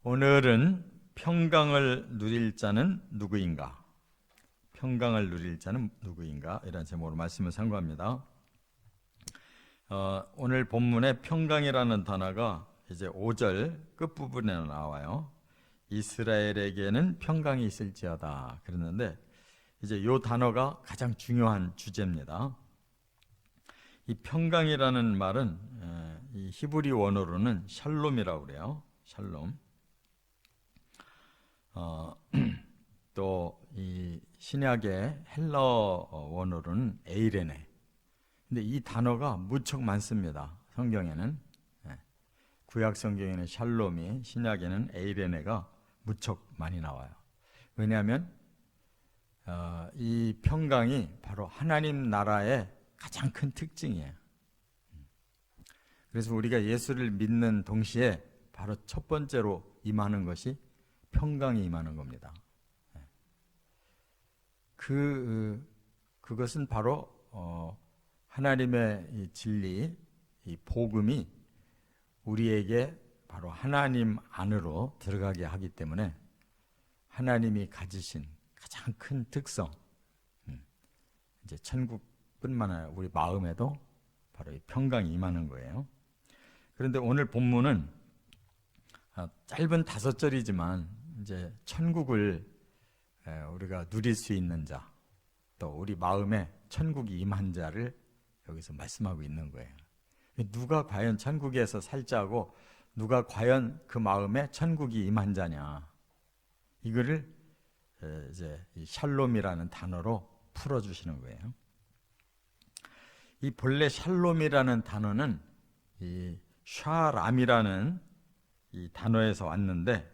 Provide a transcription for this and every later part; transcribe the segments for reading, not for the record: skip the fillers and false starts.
오늘은 평강을 누릴 자는 누구인가? 평강을 누릴 자는 누구인가? 이런 제목으로 말씀을 상고합니다. 오늘 본문에 평강이라는 단어가 이제 5절 끝부분에 나와요. 이스라엘에게는 평강이 있을지어다 그랬는데 이제 이 단어가 가장 중요한 주제입니다. 이 평강이라는 말은 이 히브리 원어로는 샬롬이라고 그래요. 샬롬. 또 이 신약의 헬러 원어로는 에이레네. 근데 이 단어가 무척 많습니다. 성경에는. 구약 성경에는 샬롬이, 신약에는 에이레네가 무척 많이 나와요. 왜냐하면 이 평강이 바로 하나님 나라의 가장 큰 특징이에요. 그래서 우리가 예수를 믿는 동시에 바로 첫 번째로 임하는 것이 평강이 임하는 겁니다. 그것은 바로 하나님의 이 진리, 이 복음이 우리에게 바로 하나님 안으로 들어가게 하기 때문에 하나님이 가지신 가장 큰 특성, 이제 천국뿐만 아니라 우리 마음에도 바로 이 평강이 임하는 거예요. 그런데 오늘 본문은 짧은 5절이지만 이제 천국을 우리가 누릴 수 있는 자, 또 우리 마음에 천국이 임한 자를 여기서 말씀하고 있는 거예요. 누가 과연 천국에서 살자고 누가 과연 그 마음에 천국이 임한 자냐, 이거를 이제 이 샬롬이라는 단어로 풀어주시는 거예요. 이 본래 샬롬이라는 단어는 이 샤람이라는 이 단어에서 왔는데,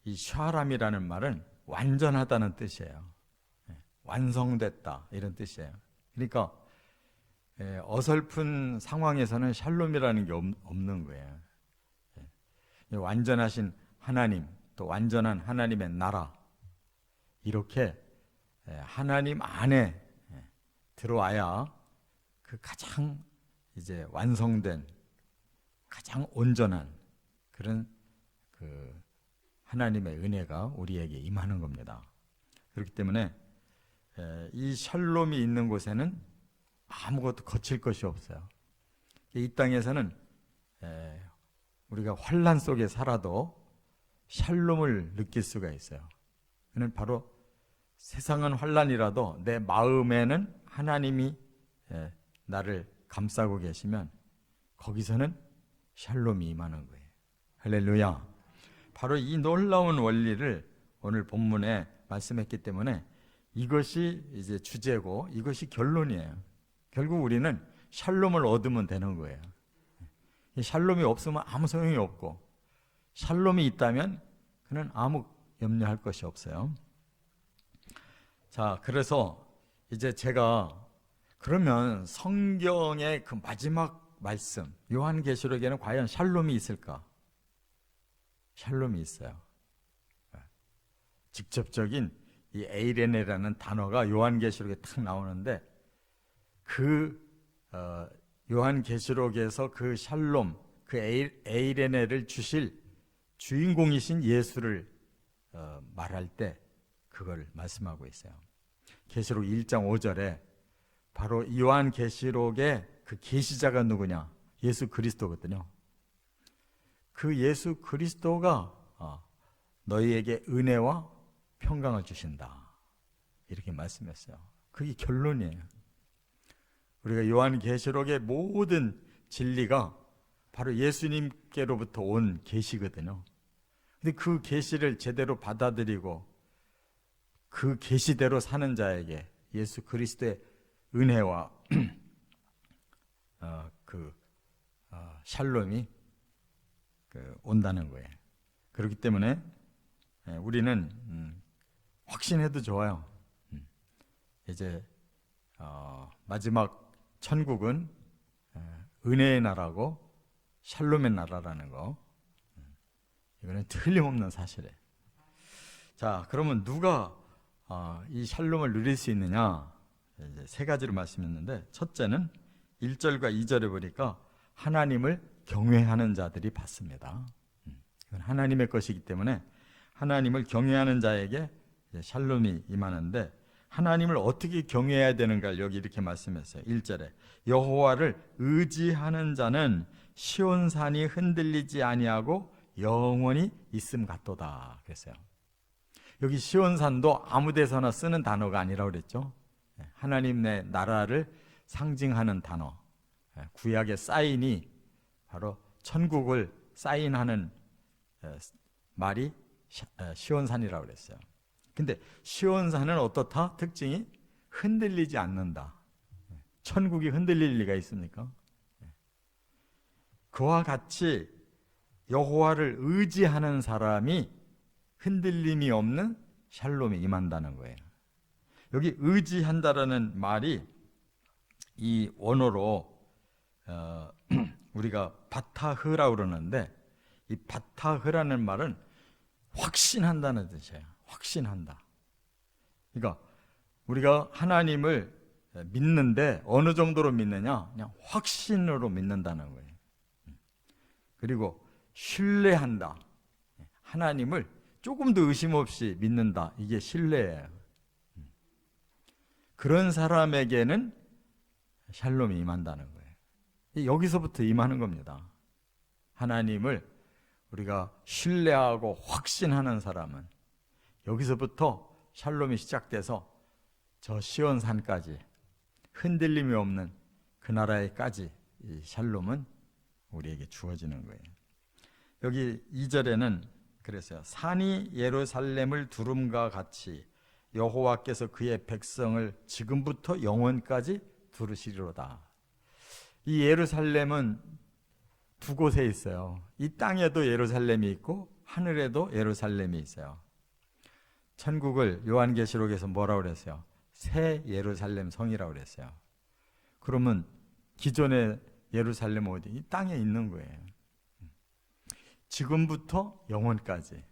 이 샤람이라는 말은 완전하다는 뜻이에요. 완성됐다 이런 뜻이에요. 그러니까 어설픈 상황에서는 샬롬이라는 게 없는 거예요. 완전하신 하나님, 또 완전한 하나님의 나라, 이렇게 하나님 안에 들어와야 그 가장 이제 완성된, 가장 온전한 그런 그 하나님의 은혜가 우리에게 임하는 겁니다. 그렇기 때문에 이 샬롬이 있는 곳에는 아무것도 거칠 것이 없어요. 이 땅에서는 우리가 환난 속에 살아도 샬롬을 느낄 수가 있어요. 그는 바로 세상은 환난이라도 내 마음에는 하나님이 나를 감싸고 계시면 거기서는 샬롬이 임하는 거예요. 할렐루야. 바로 이 놀라운 원리를 오늘 본문에 말씀했기 때문에 이것이 이제 주제고 이것이 결론이에요. 결국 우리는 샬롬을 얻으면 되는 거예요. 샬롬이 없으면 아무 소용이 없고, 샬롬이 있다면 그는 아무 염려할 것이 없어요. 자, 그래서 이제 제가 그러면 성경의 그 마지막 말씀 요한계시록에는 과연 샬롬이 있을까? 샬롬이 있어요. 직접적인 이 에이레네라는 단어가 요한계시록에 탁 나오는데, 그 요한계시록에서 그 샬롬, 그 에이레네를 주실 주인공이신 예수를 말할 때 그걸 말씀하고 있어요. 계시록 1장 5절에 바로 요한계시록의 그 계시자가 누구냐? 예수 그리스도거든요. 그 예수 그리스도가 너희에게 은혜와 평강을 주신다, 이렇게 말씀했어요. 그게 결론이에요. 우리가 요한계시록의 모든 진리가 바로 예수님께로부터 온 계시거든요. 근데 그 계시를 제대로 받아들이고 그 계시대로 사는 자에게 예수 그리스도의 은혜와 샬롬이 온다는 거예요. 그렇기 때문에 우리는 확신해도 좋아요. 이제 마지막 천국은 은혜의 나라고 샬롬의 나라라는 거, 이거는 틀림없는 사실이에요. 자, 그러면 누가 이 샬롬을 누릴 수 있느냐? 이제 3가지로 말씀했는데, 첫째는 1절과 2절에 보니까 하나님을 경외하는 자들이 받습니다. 이건 하나님의 것이기 때문에 하나님을 경외하는 자에게 샬롬이 임하는데, 하나님을 어떻게 경외해야 되는가 여기 이렇게 말씀했어요. 1절에 여호와를 의지하는 자는 시온산이 흔들리지 아니하고 영원히 있음 같도다 그랬어요. 여기 시온산도 아무 데서나 쓰는 단어가 아니라고 그랬죠. 하나님의 나라를 상징하는 단어, 구약의 사인이 바로 천국을 사인하는 말이 시온산이라고 그랬어요. 근데 시온산은 어떻다? 특징이 흔들리지 않는다. 천국이 흔들릴 리가 있습니까? 그와 같이 여호와를 의지하는 사람이 흔들림이 없는 샬롬이 임한다는 거예요. 여기 의지한다라는 말이 이 원어로 우리가 바타흐라고 그러는데, 이 바타흐라는 말은 확신한다는 뜻이에요. 확신한다. 그러니까 우리가 하나님을 믿는데 어느 정도로 믿느냐? 그냥 확신으로 믿는다는 거예요. 그리고 신뢰한다. 하나님을 조금도 의심 없이 믿는다. 이게 신뢰예요. 그런 사람에게는 샬롬이 임한다는 거예요. 여기서부터 임하는 겁니다. 하나님을 우리가 신뢰하고 확신하는 사람은 여기서부터 샬롬이 시작돼서 저 시온산까지 흔들림이 없는 그 나라에까지 이 샬롬은 우리에게 주어지는 거예요. 여기 2절에는 그랬어요. 산이 예루살렘을 두름과 같이 여호와께서 그의 백성을 지금부터 영원까지 두르시리로다. 이 예루살렘은 두 곳에 있어요. 이 땅에도 예루살렘이 있고 하늘에도 예루살렘이 있어요. 천국을 요한계시록에서 뭐라고 그랬어요? 새 예루살렘 성이라고 그랬어요. 그러면 기존의 예루살렘은 어디? 이 땅에 있는 거예요. 지금부터 영원까지.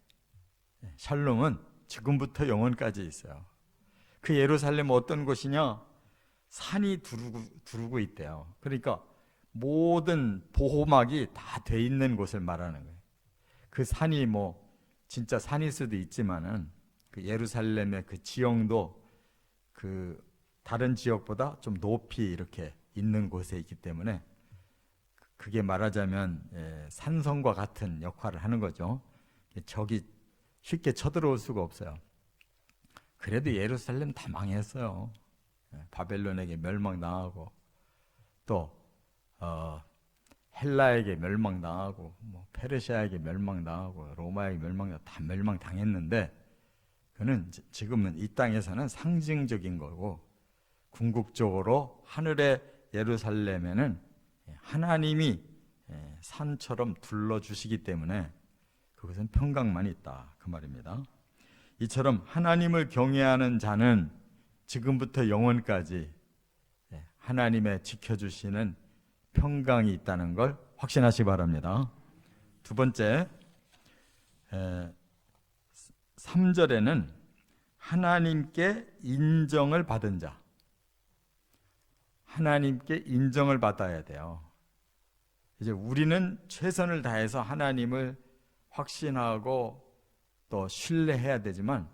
샬롬은 지금부터 영원까지 있어요. 그 예루살렘은 어떤 곳이냐? 산이 두르고 있대요. 그러니까 모든 보호막이 다 돼 있는 곳을 말하는 거예요. 그 산이 뭐 진짜 산일 수도 있지만은 그 예루살렘의 그 지형도 그 다른 지역보다 좀 높이 이렇게 있는 곳에 있기 때문에 그게 말하자면 산성과 같은 역할을 하는 거죠. 적이 쉽게 쳐들어올 수가 없어요. 그래도 예루살렘 다 망했어요. 바벨론에게 멸망당하고 또 헬라에게 멸망당하고 뭐 페르시아에게 멸망당하고 로마에게 멸망당하고 다 멸망당했는데, 그는 지금은 이 땅에서는 상징적인 거고, 궁극적으로 하늘의 예루살렘에는 하나님이 산처럼 둘러주시기 때문에 그것은 평강만 있다 그 말입니다. 이처럼 하나님을 경외하는 자는 지금부터 영원까지 하나님의 지켜주시는 평강이 있다는 걸 확신하시기 바랍니다. 두 번째, 3절에는 하나님께 인정을 받은 자, 하나님께 인정을 받아야 돼요. 이제 우리는 최선을 다해서 하나님을 확신하고 또 신뢰해야 되지만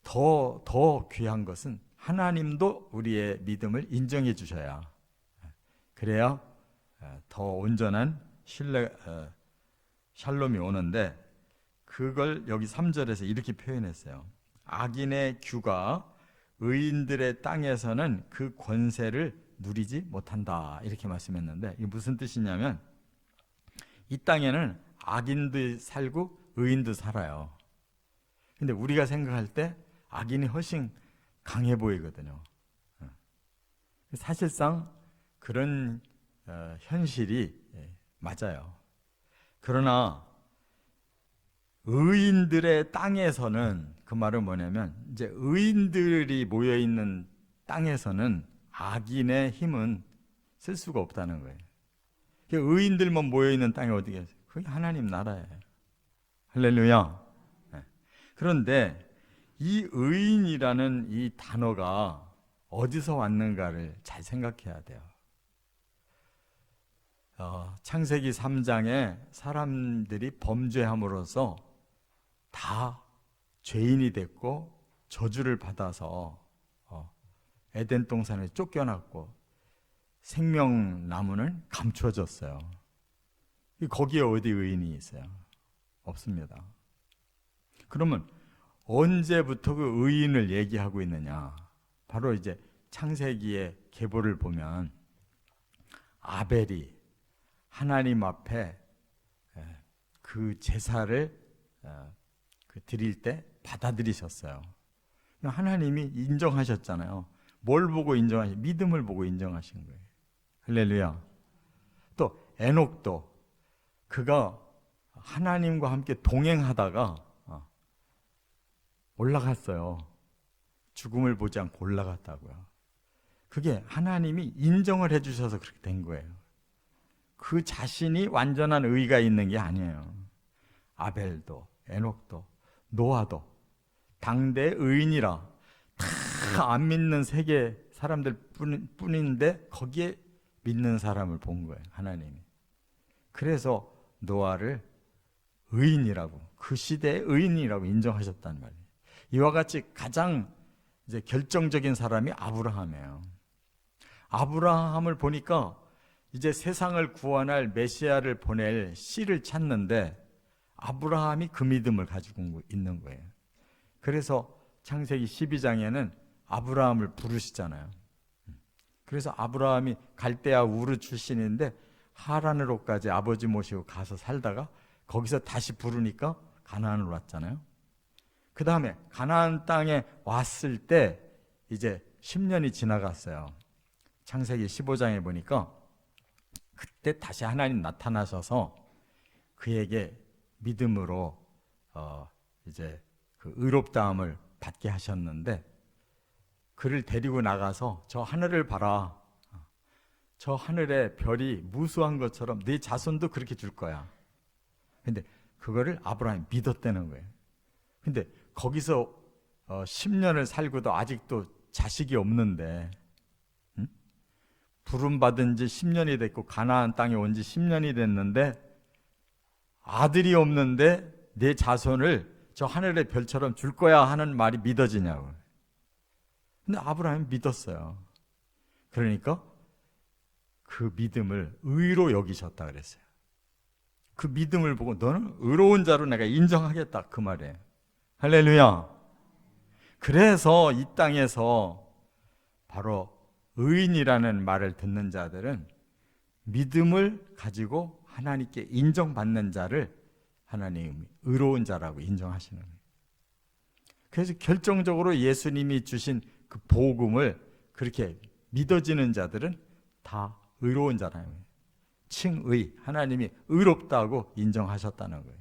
더 귀한 것은 하나님도 우리의 믿음을 인정해 주셔야, 그래야 더 온전한 샬롬이 오는데, 그걸 여기 3절에서 이렇게 표현했어요. 악인의 규가 의인들의 땅에서는 그 권세를 누리지 못한다 이렇게 말씀했는데, 이게 무슨 뜻이냐면 이 땅에는 악인도 살고 의인도 살아요. 근데 우리가 생각할 때 악인이 훨씬 강해 보이거든요. 사실상 그런 현실이 맞아요. 그러나 의인들의 땅에서는, 그 말은 뭐냐면 이제 의인들이 모여 있는 땅에서는 악인의 힘은 쓸 수가 없다는 거예요. 의인들만 모여 있는 땅이 어디겠어요? 그게 하나님 나라예요. 할렐루야. 그런데 이 의인이라는 이 단어가 어디서 왔는가를 잘 생각해야 돼요. 창세기 3장에 사람들이 범죄함으로써 다 죄인이 됐고 저주를 받아서 에덴 동산에 쫓겨났고 생명나무는 감춰졌어요. 거기에 어디 의인이 있어요? 없습니다. 그러면 언제부터 그 의인을 얘기하고 있느냐? 바로 이제 창세기의 계보를 보면 아벨이 하나님 앞에 그 제사를 드릴 때 받아들이셨어요. 하나님이 인정하셨잖아요. 뭘 보고 인정하신? 믿음을 보고 인정하신 거예요. 할렐루야. 또 에녹도 그가 하나님과 함께 동행하다가 올라갔어요. 죽음을 보지 않고 올라갔다고요. 그게 하나님이 인정을 해주셔서 그렇게 된 거예요. 그 자신이 완전한 의가 있는 게 아니에요. 아벨도 에녹도 노아도 당대 의인이라 다 안 믿는 세계 사람들 뿐인데 거기에 믿는 사람을 본 거예요. 하나님이. 그래서 노아를 의인이라고, 그 시대의 의인이라고 인정하셨단 말이에요. 이와 같이 가장 이제 결정적인 사람이 아브라함이에요. 아브라함을 보니까 이제 세상을 구원할 메시아를 보낼 씨를 찾는데 아브라함이 그 믿음을 가지고 있는 거예요. 그래서 창세기 12장에는 아브라함을 부르시잖아요. 그래서 아브라함이 갈대아 우르 출신인데 하란으로까지 아버지 모시고 가서 살다가 거기서 다시 부르니까 가나안으로 왔잖아요. 그 다음에 가나안 땅에 왔을 때 이제 10년이 지나갔어요. 창세기 15장에 보니까 그때 다시 하나님 나타나셔서 그에게 믿음으로 이제 그 의롭다함을 받게 하셨는데 그를 데리고 나가서 저 하늘을 봐라. 저 하늘에 별이 무수한 것처럼 네 자손도 그렇게 줄 거야. 근데 그거를 아브라함이 믿었다는 거예요. 근데 거기서 10년을 살고도 아직도 자식이 없는데 부름받은 지 10년이 됐고 가나안 땅에 온 지 10년이 됐는데 아들이 없는데 내 자손을 저 하늘의 별처럼 줄 거야 하는 말이 믿어지냐고. 근데 아브라함이 믿었어요. 그러니까 그 믿음을 의로 여기셨다 그랬어요. 그 믿음을 보고 너는 의로운 자로 내가 인정하겠다 그 말이에요. 할렐루야. 그래서 이 땅에서 바로 의인이라는 말을 듣는 자들은 믿음을 가지고 하나님께 인정받는 자를 하나님이 의로운 자라고 인정하시는 거예요. 그래서 결정적으로 예수님이 주신 그 복음을 그렇게 믿어지는 자들은 다 의로운 자라는 거예요. 칭의, 하나님이 의롭다고 인정하셨다는 거예요.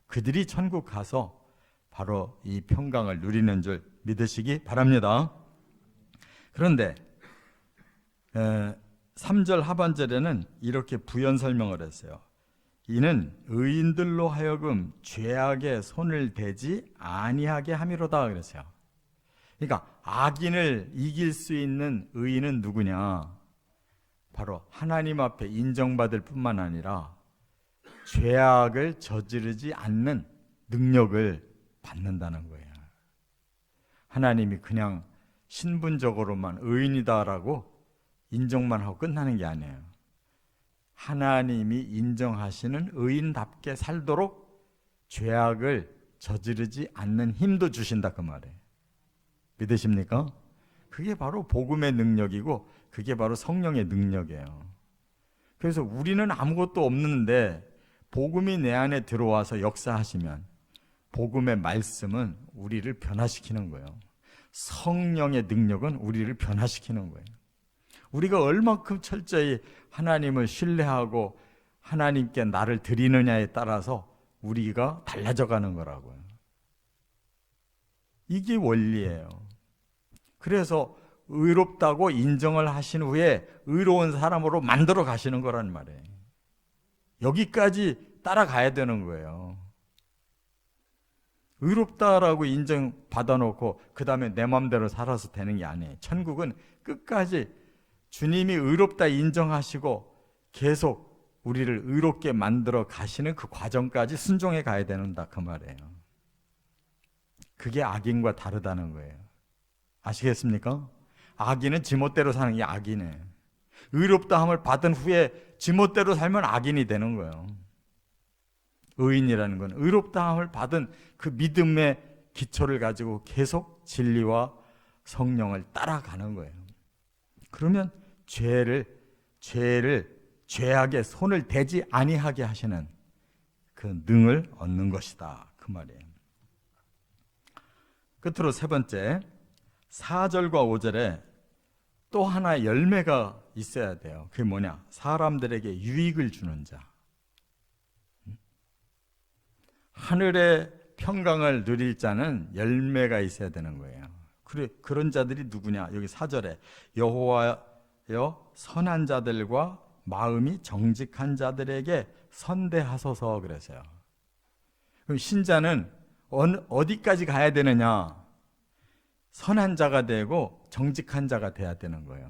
그들이 천국 가서 바로 이 평강을 누리는 줄 믿으시기 바랍니다. 그런데 3절 하반절에는 이렇게 부연 설명을 했어요. 이는 의인들로 하여금 죄악에 손을 대지 아니하게 함이로다 그랬어요. 그러니까 악인을 이길 수 있는 의인은 누구냐? 바로 하나님 앞에 인정받을 뿐만 아니라 죄악을 저지르지 않는 능력을 받는다는 거예요. 하나님이 그냥 신분적으로만 의인이다라고 인정만 하고 끝나는 게 아니에요. 하나님이 인정하시는 의인답게 살도록 죄악을 저지르지 않는 힘도 주신다 그 말이에요. 믿으십니까? 그게 바로 복음의 능력이고 그게 바로 성령의 능력이에요. 그래서 우리는 아무것도 없는데 복음이 내 안에 들어와서 역사하시면 복음의 말씀은 우리를 변화시키는 거예요. 성령의 능력은 우리를 변화시키는 거예요. 우리가 얼만큼 철저히 하나님을 신뢰하고 하나님께 나를 드리느냐에 따라서 우리가 달라져 가는 거라고요. 이게 원리예요. 그래서 의롭다고 인정을 하신 후에 의로운 사람으로 만들어 가시는 거란 말이에요. 여기까지 따라가야 되는 거예요. 의롭다라고 인정받아 놓고 그 다음에 내 마음대로 살아서 되는 게 아니에요. 천국은 끝까지 주님이 의롭다 인정하시고 계속 우리를 의롭게 만들어 가시는 그 과정까지 순종해 가야 된다 그 말이에요. 그게 악인과 다르다는 거예요. 아시겠습니까? 악인은 지멋대로 사는 게 악이네. 의롭다함을 받은 후에 지멋대로 살면 악인이 되는 거예요. 의인이라는 건 의롭다함을 받은 그 믿음의 기초를 가지고 계속 진리와 성령을 따라가는 거예요. 그러면 죄악에 손을 대지 아니하게 하시는 그 능을 얻는 것이다 그 말이에요. 끝으로 세 번째, 4절과 5절에 또 하나의 열매가 있어야 돼요. 그게 뭐냐? 사람들에게 유익을 주는 자. 하늘의 평강을 누릴 자는 열매가 있어야 되는 거예요. 그런 자들이 누구냐? 여기 4절에 여호와여 선한 자들과 마음이 정직한 자들에게 선대하소서 그랬어요. 그럼 신자는 어디까지 가야 되느냐? 선한 자가 되고 정직한 자가 돼야 되는 거예요.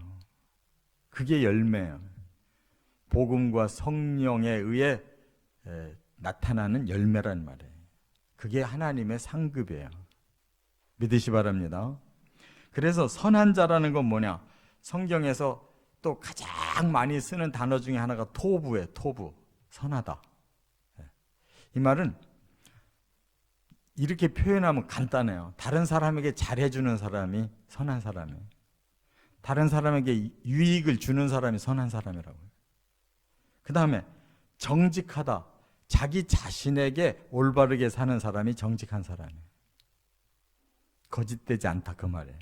그게 열매예요. 복음과 성령에 의해 나타나는 열매란 말이에요. 그게 하나님의 상급이에요. 믿으시 바랍니다. 그래서 선한 자라는 건 뭐냐? 성경에서 또 가장 많이 쓰는 단어 중에 하나가 토부예요. 토부. 선하다. 이 말은 이렇게 표현하면 간단해요. 다른 사람에게 잘해주는 사람이 선한 사람이에요. 다른 사람에게 유익을 주는 사람이 선한 사람이라고요. 그 다음에 정직하다. 자기 자신에게 올바르게 사는 사람이 정직한 사람이에요. 거짓되지 않다 그 말이에요.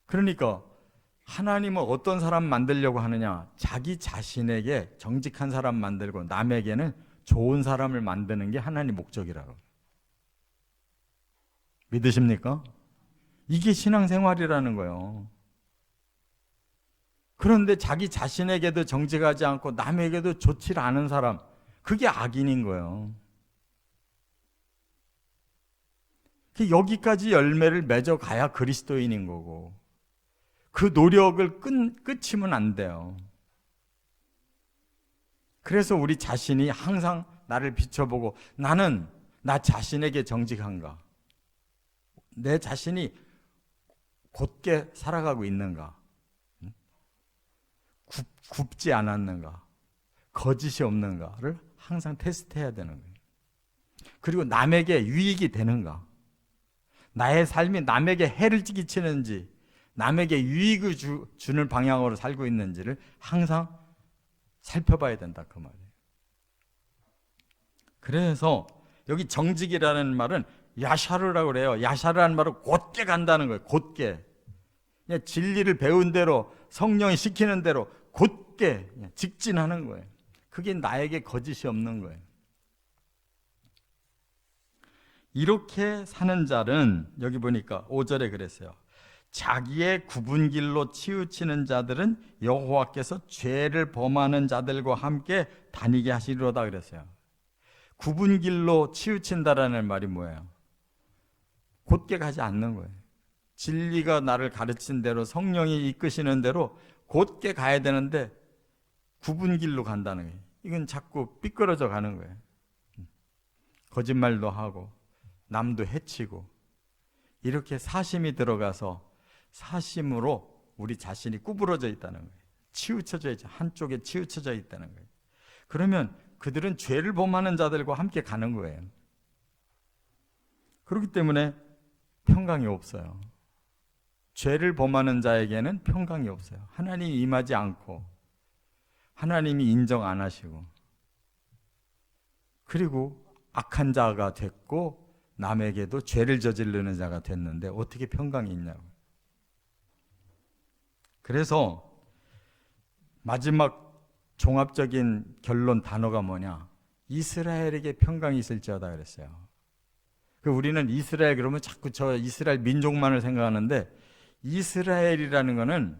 그러니까 하나님은 어떤 사람 만들려고 하느냐? 자기 자신에게 정직한 사람 만들고 남에게는 좋은 사람을 만드는 게 하나님 목적이라고. 믿으십니까? 이게 신앙생활이라는 거예요. 그런데 자기 자신에게도 정직하지 않고 남에게도 좋지 않은 사람, 그게 악인인 거예요. 여기까지 열매를 맺어 가야 그리스도인인 거고, 그 노력을 끝이면 안 돼요. 그래서 우리 자신이 항상 나를 비춰보고 나는 나 자신에게 정직한가? 내 자신이 곧게 살아가고 있는가? 굽지 않았는가? 거짓이 없는가를 항상 테스트해야 되는 거예요. 그리고 남에게 유익이 되는가? 나의 삶이 남에게 해를 끼치는지 남에게 유익을 주는 방향으로 살고 있는지를 항상 살펴봐야 된다 그 말이에요. 그래서 여기 정직이라는 말은 야샤르라고 그래요. 야샤르라는 말은 곧게 간다는 거예요. 곧게. 그냥 진리를 배운 대로 성령이 시키는 대로 곧게 직진하는 거예요. 그게 나에게 거짓이 없는 거예요. 이렇게 사는 자는 여기 보니까 5절에 그랬어요. 자기의 굽은 길로 치우치는 자들은 여호와께서 죄를 범하는 자들과 함께 다니게 하시리로다 그랬어요. 굽은 길로 치우친다라는 말이 뭐예요? 곧게 가지 않는 거예요. 진리가 나를 가르친 대로 성령이 이끄시는 대로 곧게 가야 되는데 굽은 길로 간다는 거예요. 이건 자꾸 삐뚤어져 가는 거예요. 거짓말도 하고 남도 해치고 이렇게 사심이 들어가서 사심으로 우리 자신이 구부러져 있다는 거예요. 치우쳐져 있죠. 한쪽에 치우쳐져 있다는 거예요. 그러면 그들은 죄를 범하는 자들과 함께 가는 거예요. 그렇기 때문에 평강이 없어요. 죄를 범하는 자에게는 평강이 없어요. 하나님이 임하지 않고 하나님이 인정 안 하시고 그리고 악한 자가 됐고 남에게도 죄를 저지르는 자가 됐는데 어떻게 평강이 있냐고. 그래서 마지막 종합적인 결론 단어가 뭐냐? 이스라엘에게 평강이 있을지어다 그랬어요. 우리는 이스라엘 그러면 자꾸 저 이스라엘 민족만을 생각하는데 이스라엘이라는 거는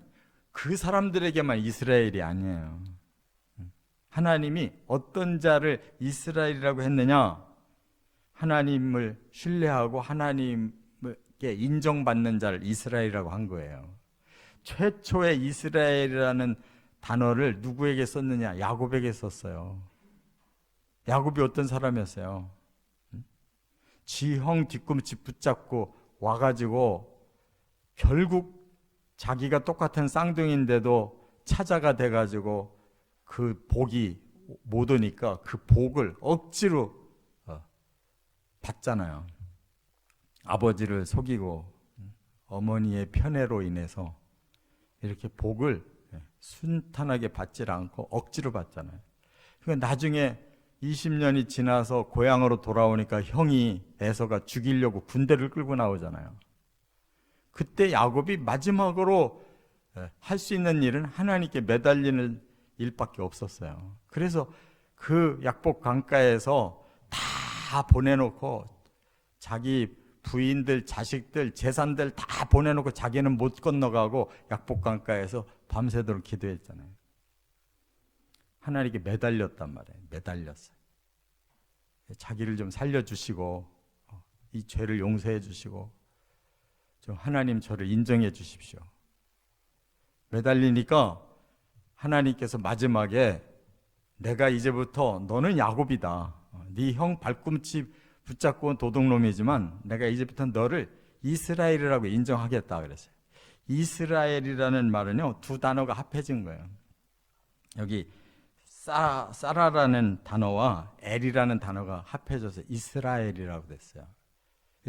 그 사람들에게만 이스라엘이 아니에요. 하나님이 어떤 자를 이스라엘이라고 했느냐? 하나님을 신뢰하고 하나님께 인정받는 자를 이스라엘이라고 한 거예요. 최초의 이스라엘이라는 단어를 누구에게 썼느냐? 야곱에게 썼어요. 야곱이 어떤 사람이었어요? 지 형 뒤꿈치 붙잡고 와가지고 결국 자기가 똑같은 쌍둥이인데도 차자가 돼가지고 그 복이 못 오니까 그 복을 억지로 받잖아요. 아버지를 속이고 어머니의 편애로 인해서 이렇게 복을 순탄하게 받질 않고 억지로 받잖아요. 그러니까 나중에 20년이 지나서 고향으로 돌아오니까 형이 에서가 죽이려고 군대를 끌고 나오잖아요. 그때 야곱이 마지막으로 할 수 있는 일은 하나님께 매달리는 일밖에 없었어요. 그래서 그 약복 강가에서 다 보내놓고 자기 부인들, 자식들, 재산들 다 보내놓고 자기는 못 건너가고 약복 강가에서 밤새도록 기도했잖아요. 하나님께 매달렸단 말이에요. 매달렸어요. 자기를 좀 살려주시고 이 죄를 용서해 주시고 좀 하나님 저를 인정해 주십시오. 매달리니까 하나님께서 마지막에 내가 이제부터 너는 야곱이다. 네 형 발꿈치 붙잡고 온 도둑놈이지만 내가 이제부터 너를 이스라엘이라고 인정하겠다 그랬어요. 이스라엘이라는 말은요, 두 단어가 합해진 거예요. 여기 사라라는 단어와 엘이라는 단어가 합해져서 이스라엘이라고 됐어요.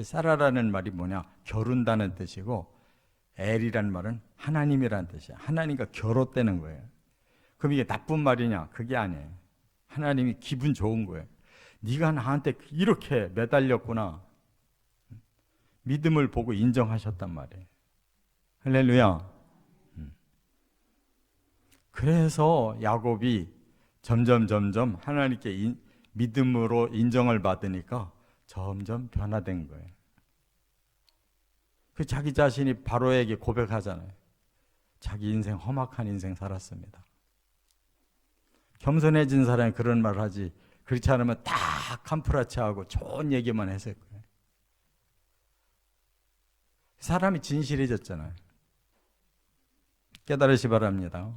사라라는 말이 뭐냐? 겨룬다는 뜻이고 엘이라는 말은 하나님이라는 뜻이에요. 하나님과 결혼되는 거예요. 그럼 이게 나쁜 말이냐? 그게 아니에요. 하나님이 기분 좋은 거예요. 네가 나한테 이렇게 매달렸구나. 믿음을 보고 인정하셨단 말이에요. 할렐루야. 그래서 야곱이 점점 하나님께 믿음으로 인정을 받으니까 점점 변화된 거예요. 그 자기 자신이 바로에게 고백하잖아요. 자기 인생 험악한 인생 살았습니다. 겸손해진 사람이 그런 말을 하지, 그렇지 않으면 다 캄프라치하고 좋은 얘기만 했을 거예요. 사람이 진실해졌잖아요. 깨달으시 바랍니다.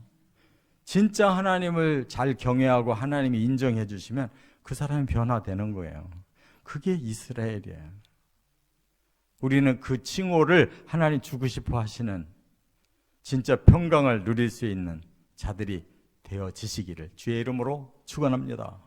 진짜 하나님을 잘 경외하고 하나님이 인정해 주시면 그 사람이 변화되는 거예요. 그게 이스라엘이에요. 우리는 그 칭호를 하나님 주고 싶어 하시는 진짜 평강을 누릴 수 있는 자들이 되어지시기를 주의 이름으로 축원합니다.